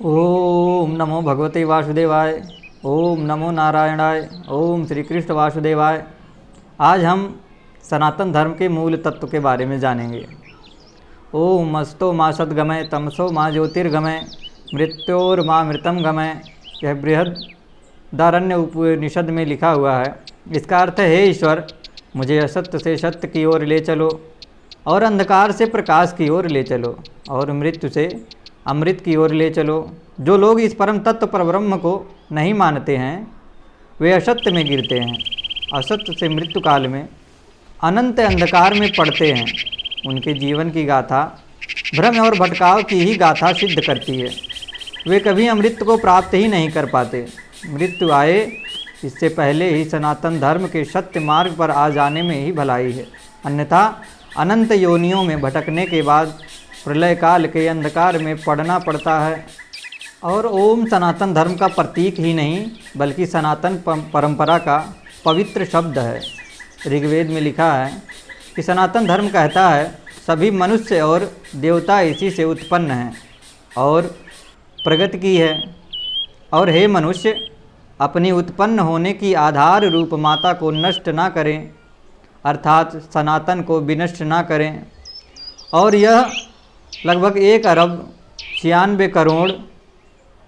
ओम नमो भगवते वासुदेवाय। ओम नमो नारायणाय। ओम श्री कृष्ण वासुदेवाय। आज हम सनातन धर्म के मूल तत्व के बारे में जानेंगे। ओम मस्तो माँ सद्गमय तमसो माँ ज्योतिर्गमय मृत्योर्मा मृतम गमय। यह बृहदारण्य उपनिषद में लिखा हुआ है। इसका अर्थ है, हे ईश्वर, मुझे असत्य से सत्य की ओर ले चलो और अंधकार से प्रकाश की ओर ले चलो और मृत्यु से अमृत की ओर ले चलो। जो लोग इस परम तत्व पर ब्रह्म को नहीं मानते हैं वे असत्य में गिरते हैं, असत्य से मृत्यु काल में अनंत अंधकार में पड़ते हैं। उनके जीवन की गाथा भ्रम और भटकाव की ही गाथा सिद्ध करती है। वे कभी अमृत को प्राप्त ही नहीं कर पाते। मृत्यु आए इससे पहले ही सनातन धर्म के सत्य मार्ग पर आ जाने में ही भलाई है, अन्यथा अनंत योनियों में भटकने के बाद प्रलय काल के अंधकार में पड़ना पड़ता है। और ओम सनातन धर्म का प्रतीक ही नहीं बल्कि सनातन परंपरा का पवित्र शब्द है। ऋग्वेद में लिखा है कि सनातन धर्म कहता है, सभी मनुष्य और देवता इसी से उत्पन्न हैं और प्रगति की है। और हे मनुष्य, अपनी उत्पन्न होने की आधार रूप माता को नष्ट ना करें, अर्थात सनातन को विनष्ट ना करें। और यह लगभग 1 अरब 96 करोड़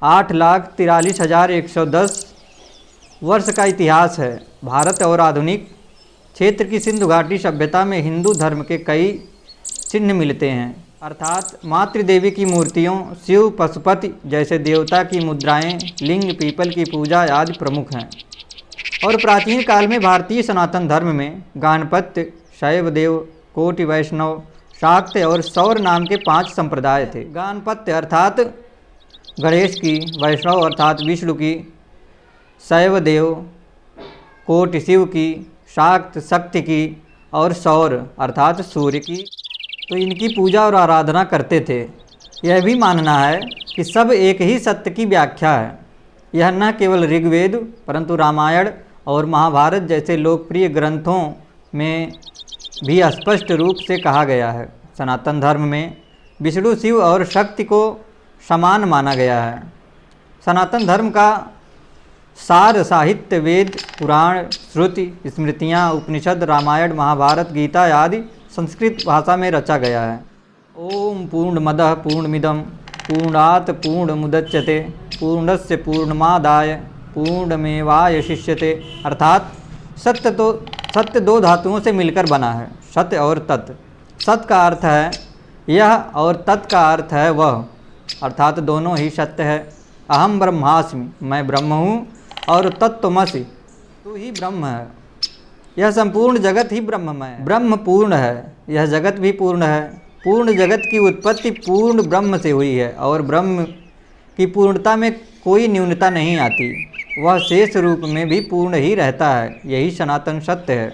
8,43,110 वर्ष का इतिहास है। भारत और आधुनिक क्षेत्र की सिंधु घाटी सभ्यता में हिंदू धर्म के कई चिन्ह मिलते हैं, अर्थात मातृदेवी की मूर्तियों, शिव पशुपति जैसे देवता की मुद्राएं, लिंग, पीपल की पूजा आदि प्रमुख हैं। और प्राचीन काल में भारतीय सनातन धर्म में गाणपत्य, शैव देव, कोटि वैष्णव, शाक्त और सौर नाम के 5 संप्रदाय थे। गाणपत्य अर्थात गणेश की, वैष्णव अर्थात विष्णु की, शैव देव कोटि शिव की, शाक्त शक्ति की और सौर अर्थात सूर्य की। तो इनकी पूजा और आराधना करते थे। यह भी मानना है कि सब एक ही सत्य की व्याख्या है। यह न केवल ऋग्वेद परंतु रामायण और महाभारत जैसे लोकप्रिय ग्रंथों में भी स्पष्ट रूप से कहा गया है। सनातन धर्म में विष्णु, शिव और शक्ति को समान माना गया है। सनातन धर्म का सार साहित्य वेद, पुराण, श्रुति, स्मृतियाँ, उपनिषद, रामायण, महाभारत, गीता आदि संस्कृत भाषा में रचा गया है। ओम पूर्णमदः पूर्णमिदं पूर्णात् पूर्णमुदच्यते पूर्णस्य पूर्णमादाय पूर्णमेवावशिष्यते। अर्थात सत्य 2 धातुओं से मिलकर बना है, सत्य और तत्। सत का अर्थ है यह और तत् का अर्थ है वह, अर्थात दोनों ही सत्य है। अहम ब्रह्मास्मि, मैं ब्रह्म हूँ, और तत्त्वमसि, तू ही ब्रह्म है। यह संपूर्ण जगत ही ब्रह्ममय है। ब्रह्म पूर्ण है, यह जगत भी पूर्ण है। पूर्ण जगत की उत्पत्ति पूर्ण ब्रह्म से हुई है और ब्रह्म की पूर्णता में कोई न्यूनता नहीं आती। वह शेष रूप में भी पूर्ण ही रहता है। यही सनातन सत्य है।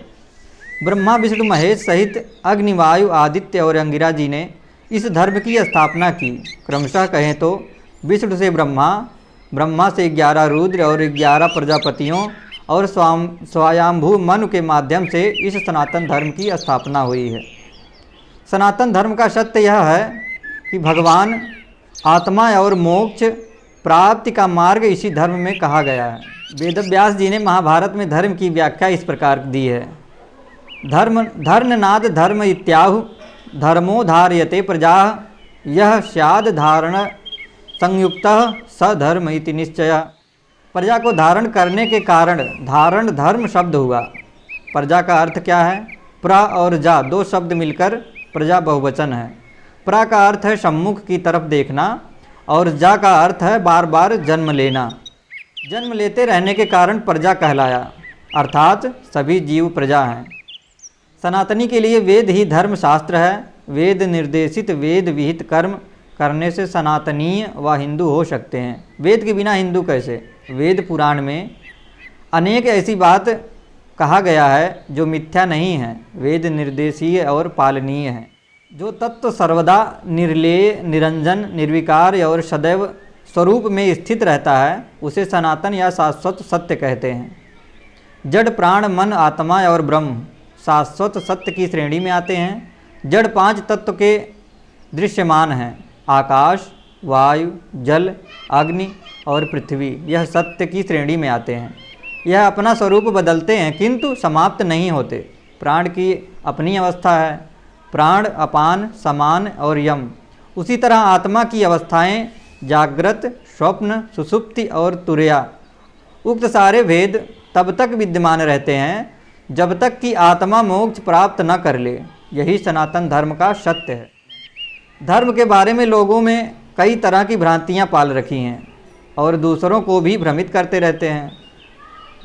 ब्रह्मा, विष्णु, महेश सहित अग्नि, वायु, आदित्य और अंगिरा जी ने इस धर्म की स्थापना की। क्रमशः कहें तो विष्णु से ब्रह्मा, ब्रह्मा से 11 रुद्र और 11 प्रजापतियों और स्वयंभू मनु के माध्यम से इस सनातन धर्म की स्थापना हुई है। सनातन धर्म का सत्य यह है कि भगवान, आत्मा और मोक्ष प्राप्ति का मार्ग इसी धर्म में कहा गया है। वेदव्यास जी ने महाभारत में धर्म की व्याख्या इस प्रकार दी है। धर्मनाद धर्म इत्याहु धर्मो धार्यते प्रजा यह स्याद धारण संयुक्तः स धर्म इति निश्चय। प्रजा को धारण करने के कारण धारण धर्म शब्द हुआ। प्रजा का अर्थ क्या है? प्र और जा 2 शब्द मिलकर प्रजा बहुवचन है। प्र का अर्थ है सम्मुख की तरफ देखना और जा का अर्थ है बार बार जन्म लेना। जन्म लेते रहने के कारण प्रजा कहलाया, अर्थात सभी जीव प्रजा हैं। सनातनी के लिए वेद ही धर्म शास्त्र है। वेद निर्देशित, वेद विहित कर्म करने से सनातनीय व हिंदू हो सकते हैं। वेद के बिना हिंदू कैसे? वेद पुराण में अनेक ऐसी बात कहा गया है जो मिथ्या नहीं है। वेद निर्देशीय और पालनीय है। जो तत्व सर्वदा निर्लेय, निरंजन, निर्विकार और सदैव स्वरूप में स्थित रहता है उसे सनातन या शाश्वत सत्य कहते हैं। जड़, प्राण, मन, आत्मा और ब्रह्म शाश्वत सत्य की श्रेणी में आते हैं। जड़ 5 तत्व के दृश्यमान हैं, आकाश, वायु, जल, अग्नि और पृथ्वी यह सत्य की श्रेणी में आते हैं। यह अपना स्वरूप बदलते हैं किंतु समाप्त नहीं होते। प्राण की अपनी अवस्था है, प्राण, अपान, समान और यम। उसी तरह आत्मा की अवस्थाएं जागृत, स्वप्न, सुषुप्ति और तुरया। उक्त सारे भेद तब तक विद्यमान रहते हैं जब तक कि आत्मा मोक्ष प्राप्त न कर ले। यही सनातन धर्म का सत्य है। धर्म के बारे में लोगों में कई तरह की भ्रांतियां पाल रखी हैं और दूसरों को भी भ्रमित करते रहते हैं।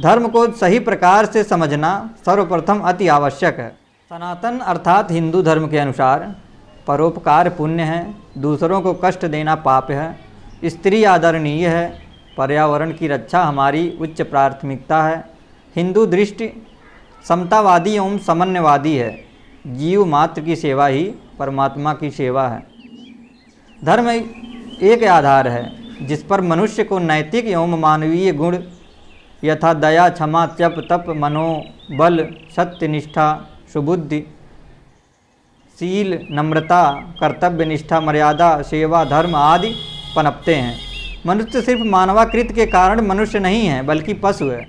धर्म को सही प्रकार से समझना सर्वप्रथम अति आवश्यक है। सनातन अर्थात हिंदू धर्म के अनुसार परोपकार पुण्य है, दूसरों को कष्ट देना पाप है, स्त्री आदरणीय है, पर्यावरण की रक्षा हमारी उच्च प्राथमिकता है। हिंदू दृष्टि समतावादी एवं समन्वयवादी है। जीव मात्र की सेवा ही परमात्मा की सेवा है। धर्म एक आधार है जिस पर मनुष्य को नैतिक एवं मानवीय गुण यथा दया, क्षमा, तप, मनोबल, सत्य, निष्ठा, सुबुद्धि, शील, नम्रता, कर्तव्य निष्ठा, मर्यादा, सेवा, धर्म आदि पनपते हैं। मनुष्य सिर्फ मानवाकृत के कारण मनुष्य नहीं है बल्कि पशु है,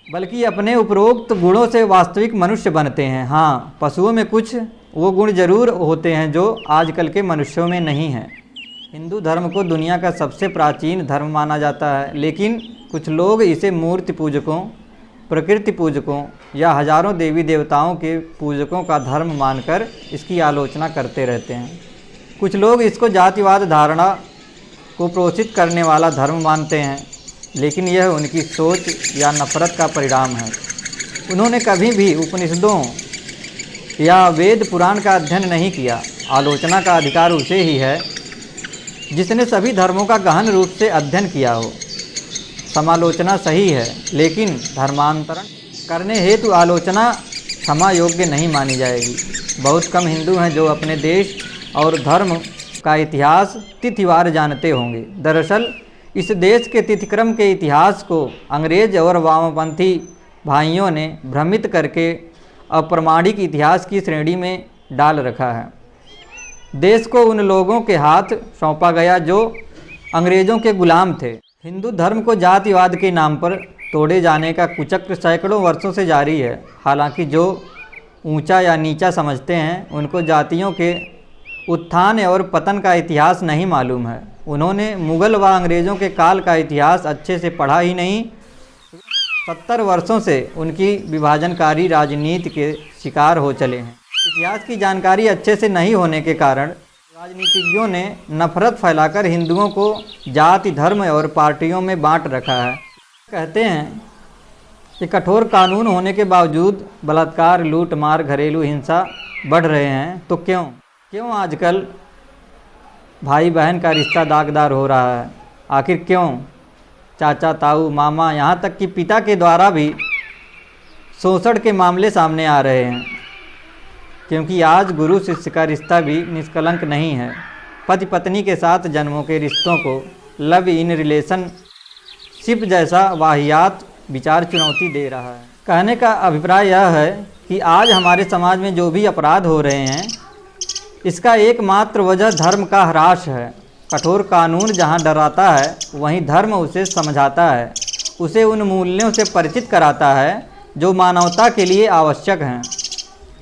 बल्कि अपने उपरोक्त गुणों से वास्तविक मनुष्य बनते हैं। हाँ, पशुओं में कुछ वो गुण जरूर होते हैं जो आजकल के मनुष्यों में नहीं हैं। हिंदू धर्म को दुनिया का सबसे प्राचीन धर्म माना जाता है, लेकिन कुछ लोग इसे मूर्ति पूजकों, प्रकृति पूजकों या हजारों देवी देवताओं के पूजकों का धर्म मानकर इसकी आलोचना करते रहते हैं। कुछ लोग इसको जातिवाद धारणा को प्रोत्साहित करने वाला धर्म मानते हैं, लेकिन यह उनकी सोच या नफरत का परिणाम है। उन्होंने कभी भी उपनिषदों या वेद पुराण का अध्ययन नहीं किया। आलोचना का अधिकार उसे ही है जिसने सभी धर्मों का गहन रूप से अध्ययन किया हो। समालोचना सही है, लेकिन धर्मांतरण करने हेतु आलोचना क्षमा योग्य नहीं मानी जाएगी। बहुत कम हिंदू हैं जो अपने देश और धर्म का इतिहास तिथिवार जानते होंगे। दरअसल इस देश के तिथिक्रम के इतिहास को अंग्रेज और वामपंथी भाइयों ने भ्रमित करके अप्रमाणिक इतिहास की श्रेणी में डाल रखा है। देश को उन लोगों के हाथ सौंपा गया जो अंग्रेज़ों के गुलाम थे। हिंदू धर्म को जातिवाद के नाम पर तोड़े जाने का कुचक्र सैकड़ों वर्षों से जारी है। हालांकि जो ऊंचा या नीचा समझते हैं उनको जातियों के उत्थान और पतन का इतिहास नहीं मालूम है। उन्होंने मुग़ल व अंग्रेज़ों के काल का इतिहास अच्छे से पढ़ा ही नहीं। 70 वर्षों से उनकी विभाजनकारी राजनीति के शिकार हो चले हैं। इतिहास की जानकारी अच्छे से नहीं होने के कारण राजनीतिज्ञों ने नफरत फैलाकर हिंदुओं को जाति, धर्म और पार्टियों में बांट रखा है। कहते हैं कि कठोर कानून होने के बावजूद बलात्कार, लूट मार, घरेलू हिंसा बढ़ रहे हैं, तो क्यों आजकल भाई बहन का रिश्ता दागदार हो रहा है? आखिर क्यों चाचा, ताऊ, मामा, यहाँ तक कि पिता के द्वारा भी शोषण के मामले सामने आ रहे हैं? क्योंकि आज गुरु शिष्य का रिश्ता भी निष्कलंक नहीं है। पति पत्नी के साथ जन्मों के रिश्तों को लव इन रिलेशनशिप जैसा वाहियात विचार चुनौती दे रहा है। कहने का अभिप्राय यह है कि आज हमारे समाज में जो भी अपराध हो रहे हैं इसका एकमात्र वजह धर्म का ह्रास है। कठोर कानून जहाँ डराता है वहीं धर्म उसे समझाता है, उसे उन मूल्यों से परिचित कराता है जो मानवता के लिए आवश्यक हैं।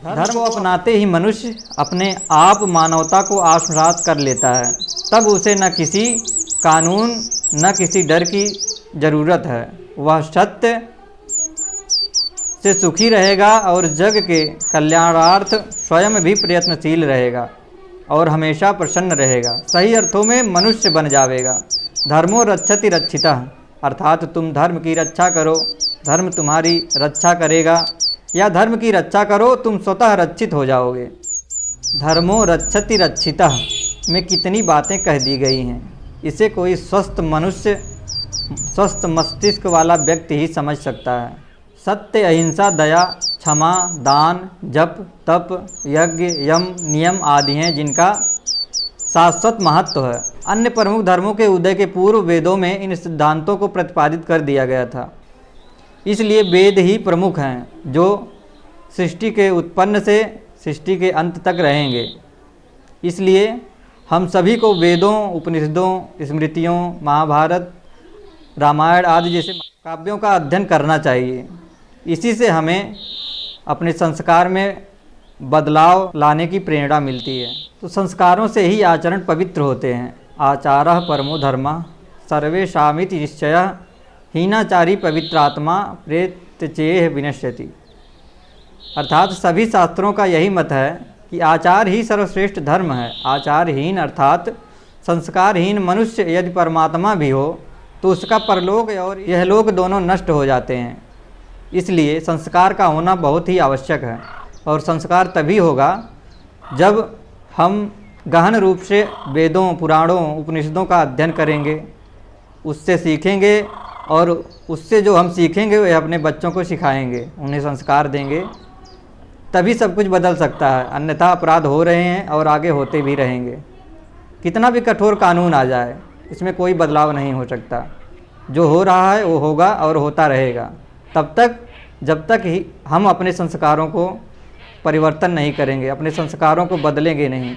धर्म को अपनाते ही मनुष्य अपने आप मानवता को आत्मसात कर लेता है। तब उसे न किसी कानून न किसी डर की ज़रूरत है। वह सत्य से सुखी रहेगा और जग के कल्याणार्थ स्वयं भी प्रयत्नशील रहेगा और हमेशा प्रसन्न रहेगा। सही अर्थों में मनुष्य बन जाएगा। धर्मो रक्षति रक्षितः, अर्थात तुम धर्म की रक्षा करो, धर्म तुम्हारी रक्षा करेगा, या धर्म की रक्षा करो, तुम स्वतः रक्षित हो जाओगे। धर्मो रक्षति रक्षितः में कितनी बातें कह दी गई हैं। इसे कोई स्वस्थ मनुष्य, स्वस्थ मस्तिष्क वाला व्यक्ति ही समझ सकता है। सत्य, अहिंसा, दया, क्षमा, दान, जप, तप, यज्ञ, यम, नियम आदि हैं जिनका शाश्वत महत्व है। अन्य प्रमुख धर्मों के उदय के पूर्व वेदों में इन सिद्धांतों को प्रतिपादित कर दिया गया था। इसलिए वेद ही प्रमुख हैं जो सृष्टि के उत्पन्न से सृष्टि के अंत तक रहेंगे। इसलिए हम सभी को वेदों, उपनिषदों, स्मृतियों, महाभारत, रामायण आदि जैसे काव्यों का अध्ययन करना चाहिए। इसी से हमें अपने संस्कार में बदलाव लाने की प्रेरणा मिलती है। तो संस्कारों से ही आचरण पवित्र होते हैं। आचारः परमो धर्मः सर्वेषामिति निश्चयः हीनाचारी पवित्रात्मा प्रेत्यचेह विनश्यति। अर्थात सभी शास्त्रों का यही मत है कि आचार ही सर्वश्रेष्ठ धर्म है। आचारहीन अर्थात संस्कारहीन मनुष्य यदि परमात्मा भी हो तो उसका परलोक और यहलोक दोनों नष्ट हो जाते हैं। इसलिए संस्कार का होना बहुत ही आवश्यक है। और संस्कार तभी होगा जब हम गहन रूप से वेदों, पुराणों, उपनिषदों का अध्ययन करेंगे, उससे सीखेंगे और उससे जो हम सीखेंगे वह अपने बच्चों को सिखाएंगे, उन्हें संस्कार देंगे, तभी सब कुछ बदल सकता है। अन्यथा अपराध हो रहे हैं और आगे होते भी रहेंगे। कितना भी कठोर कानून आ जाए, इसमें कोई बदलाव नहीं हो सकता। जो हो रहा है वो होगा और होता रहेगा तब तक जब तक ही हम अपने संस्कारों को परिवर्तन नहीं करेंगे, अपने संस्कारों को बदलेंगे नहीं।